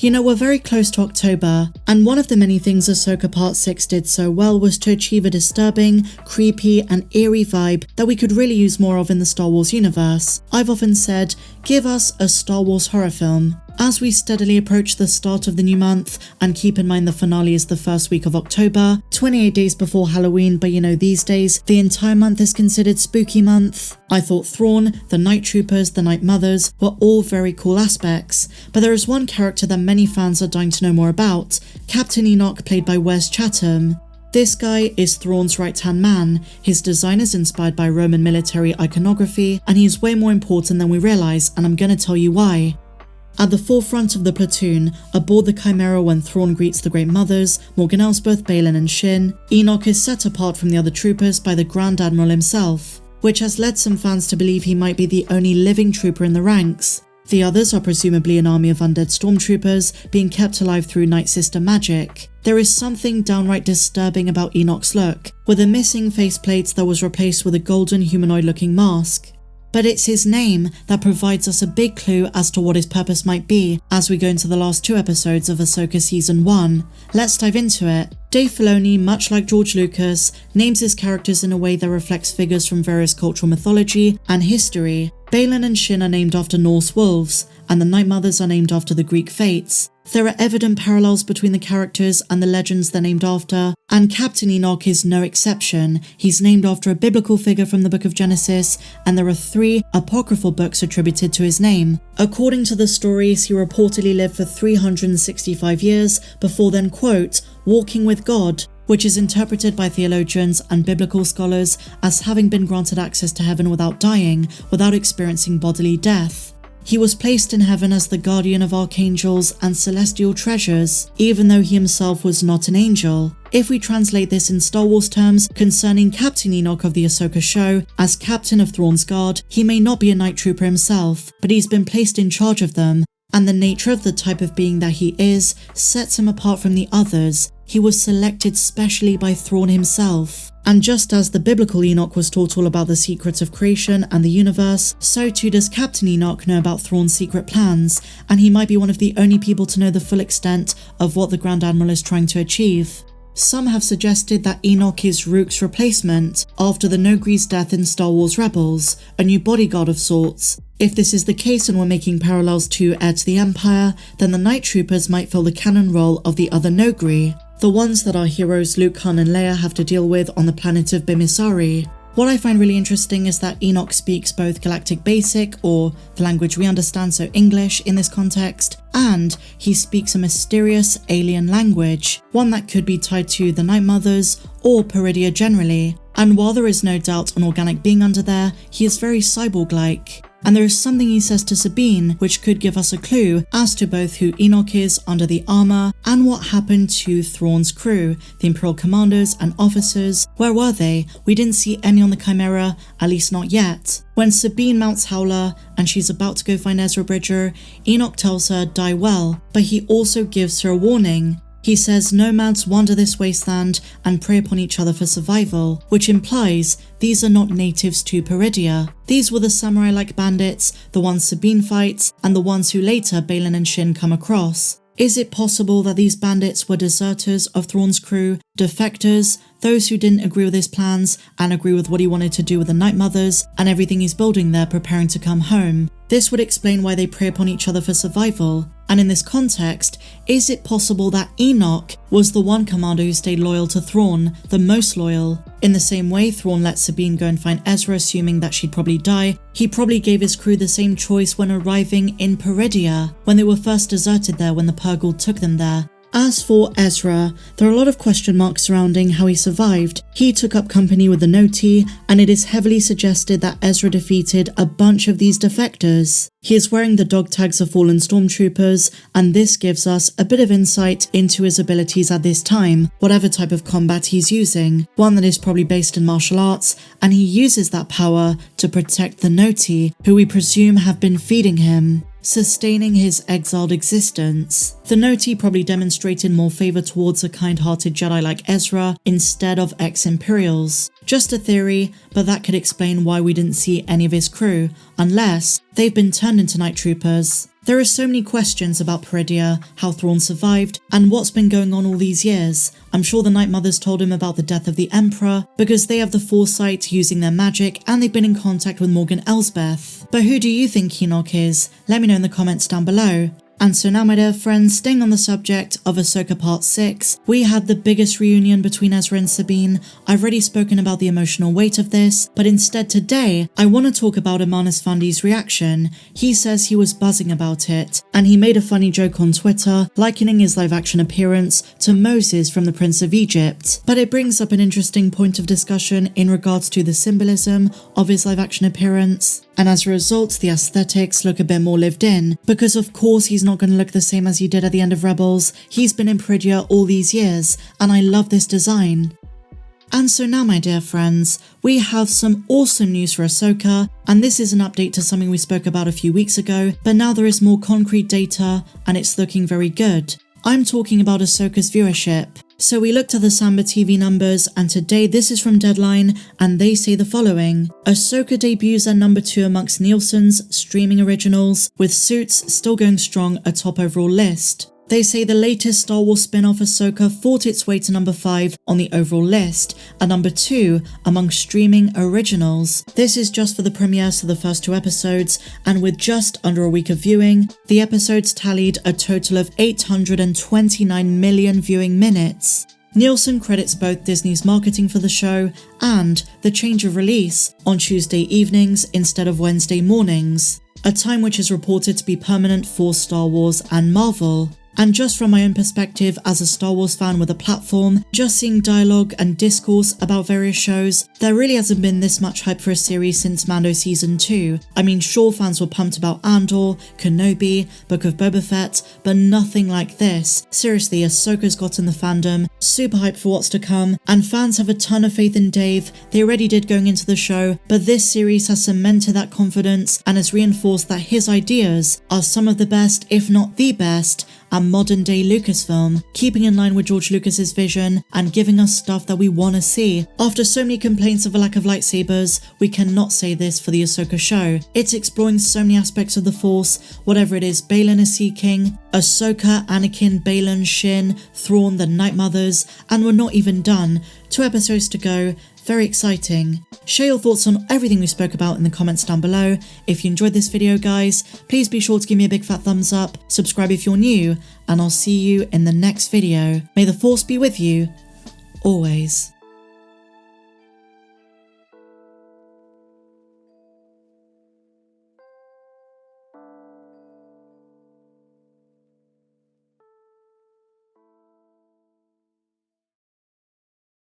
You know, we're very close to October, and one of the many things Ahsoka Part 6 did so well was to achieve a disturbing, creepy, and eerie vibe that we could really use more of in the Star Wars universe. I've often said, give us a Star Wars horror film. As we steadily approach the start of the new month, and keep in mind the finale is the first week of October, 28 days before Halloween, but you know these days, the entire month is considered spooky month. I thought Thrawn, the Nighttroopers, the Night Mothers were all very cool aspects, but there is one character that many fans are dying to know more about, Captain Enoch played by Wes Chatham. This guy is Thrawn's right-hand man. His design is inspired by Roman military iconography, and he is way more important than we realise, and I'm gonna tell you why. At the forefront of the platoon, aboard the Chimera when Thrawn greets the Great Mothers, Morgan Elsbeth, Baylan and Shin, Enoch is set apart from the other troopers by the Grand Admiral himself, which has led some fans to believe he might be the only living trooper in the ranks. The others are presumably an army of undead stormtroopers being kept alive through Nightsister magic. There is something downright disturbing about Enoch's look, with the missing faceplates that was replaced with a golden humanoid-looking mask. But it's his name that provides us a big clue as to what his purpose might be as we go into the last 2 episodes of Ahsoka Season 1. Let's dive into it. Dave Filoni, much like George Lucas, names his characters in a way that reflects figures from various cultural mythology and history. Baylan and Shin are named after Norse wolves, and the Night Mothers are named after the Greek fates. There are evident parallels between the characters and the legends they're named after, and Captain Enoch is no exception. He's named after a biblical figure from the book of Genesis, and there are 3 apocryphal books attributed to his name. According to the stories, he reportedly lived for 365 years before then, quote, walking with God, which is interpreted by theologians and biblical scholars as having been granted access to heaven without dying, without experiencing bodily death. He was placed in heaven as the guardian of archangels and celestial treasures, even though he himself was not an angel. If we translate this in Star Wars terms concerning Captain Enoch of the Ahsoka show, as captain of Thrawn's guard, he may not be a night trooper himself, but he's been placed in charge of them, and the nature of the type of being that he is sets him apart from the others. He was selected specially by Thrawn himself. And just as the biblical Enoch was taught all about the secrets of creation and the universe, so too does Captain Enoch know about Thrawn's secret plans, and he might be one of the only people to know the full extent of what the Grand Admiral is trying to achieve. Some have suggested that Enoch is Rook's replacement after the Nogri's death in Star Wars Rebels, a new bodyguard of sorts. If this is the case and we're making parallels to Heir to the Empire, then the Nighttroopers might fill the canon role of the other Nogri, the ones that our heroes Luke, Han and Leia have to deal with on the planet of Bimisari. What I find really interesting is that Enoch speaks both Galactic Basic, or the language we understand, so English in this context, and he speaks a mysterious alien language, one that could be tied to the Night Mothers or Peridea generally. And while there is no doubt an organic being under there, he is very cyborg-like. And there is something he says to Sabine which could give us a clue as to both who Enoch is under the armor and what happened to Thrawn's crew, the Imperial commanders and officers. Where were they? We didn't see any on the Chimera, at least not yet. When Sabine mounts Howler and she's about to go find Ezra Bridger, Enoch tells her die well, but he also gives her a warning. He says nomads wander this wasteland and prey upon each other for survival, which implies these are not natives to Peridea. These were the samurai-like bandits, the ones Sabine fights, and the ones who later Baylan and Shin come across. Is it possible that these bandits were deserters of Thrawn's crew, defectors, those who didn't agree with his plans and agree with what he wanted to do with the Night Mothers and everything he's building there preparing to come home? This would explain why they prey upon each other for survival. And in this context, is it possible that Enoch was the one commander who stayed loyal to Thrawn, the most loyal? In the same way Thrawn let Sabine go and find Ezra assuming that she'd probably die, he probably gave his crew the same choice when arriving in Peridea, when they were first deserted there when the Purgle took them there. As for Ezra, there are a lot of question marks surrounding how he survived. He took up company with the Noti, and it is heavily suggested that Ezra defeated a bunch of these defectors. He is wearing the dog tags of fallen stormtroopers, and this gives us a bit of insight into his abilities at this time, whatever type of combat he's using, one that is probably based in martial arts, and he uses that power to protect the Noti, who we presume have been feeding him, sustaining his exiled existence. The Noti probably demonstrated more favour towards a kind-hearted Jedi like Ezra instead of ex-Imperials. Just a theory, but that could explain why we didn't see any of his crew, unless they've been turned into Nighttroopers. There are so many questions about Peridea, how Thrawn survived, and what's been going on all these years. I'm sure the Night Mothers told him about the death of the Emperor, because they have the foresight using their magic and they've been in contact with Morgan Elsbeth. But who do you think Enoch is? Let me know in the comments down below. And so now, my dear friends, staying on the subject of Ahsoka Part 6, we had the biggest reunion between Ezra and Sabine. I've already spoken about the emotional weight of this, but instead today, I want to talk about Amanus Fundi's reaction. He says he was buzzing about it, and he made a funny joke on Twitter, likening his live-action appearance to Moses from the Prince of Egypt. But it brings up an interesting point of discussion in regards to the symbolism of his live-action appearance. And as a result, the aesthetics look a bit more lived in, because of course he's not going to look the same as he did at the end of Rebels. He's been in Peridea all these years, and I love this design. And so now, my dear friends, we have some awesome news for Ahsoka, and this is an update to something we spoke about a few weeks ago, but now there is more concrete data, and it's looking very good. I'm talking about Ahsoka's viewership. So we looked at the Samba TV numbers, and today this is from Deadline, and they say the following. Ahsoka debuts at number 2 amongst Nielsen's streaming originals, with Suits still going strong atop overall list. They say the latest Star Wars spin-off Ahsoka fought its way to number 5 on the overall list, and number 2 among streaming originals. This is just for the premieres of the first 2 episodes, and with just under a week of viewing, the episodes tallied a total of 829 million viewing minutes. Nielsen credits both Disney's marketing for the show and the change of release on Tuesday evenings instead of Wednesday mornings, a time which is reported to be permanent for Star Wars and Marvel. And just from my own perspective as a Star Wars fan with a platform, just seeing dialogue and discourse about various shows, there really hasn't been this much hype for a series since Mando Season 2. I mean, sure, fans were pumped about Andor, Kenobi, Book of Boba Fett, but nothing like this. Seriously, Ahsoka's gotten the fandom, super hyped for what's to come, and fans have a ton of faith in Dave. They already did going into the show, but this series has cemented that confidence and has reinforced that his ideas are some of the best, if not the best, and modern-day Lucasfilm, keeping in line with George Lucas's vision and giving us stuff that we want to see. After so many complaints of a lack of lightsabers, we cannot say this for the Ahsoka show. It's exploring so many aspects of the Force, whatever it is Baylan is seeking, Ahsoka, Anakin, Baylan, Shin, Thrawn, the Night Mothers, and we're not even done. 2 episodes to go. Very exciting. Share your thoughts on everything we spoke about in the comments down below. If you enjoyed this video, guys, please be sure to give me a big fat thumbs up, subscribe if you're new, and I'll see you in the next video. May the Force be with you, always.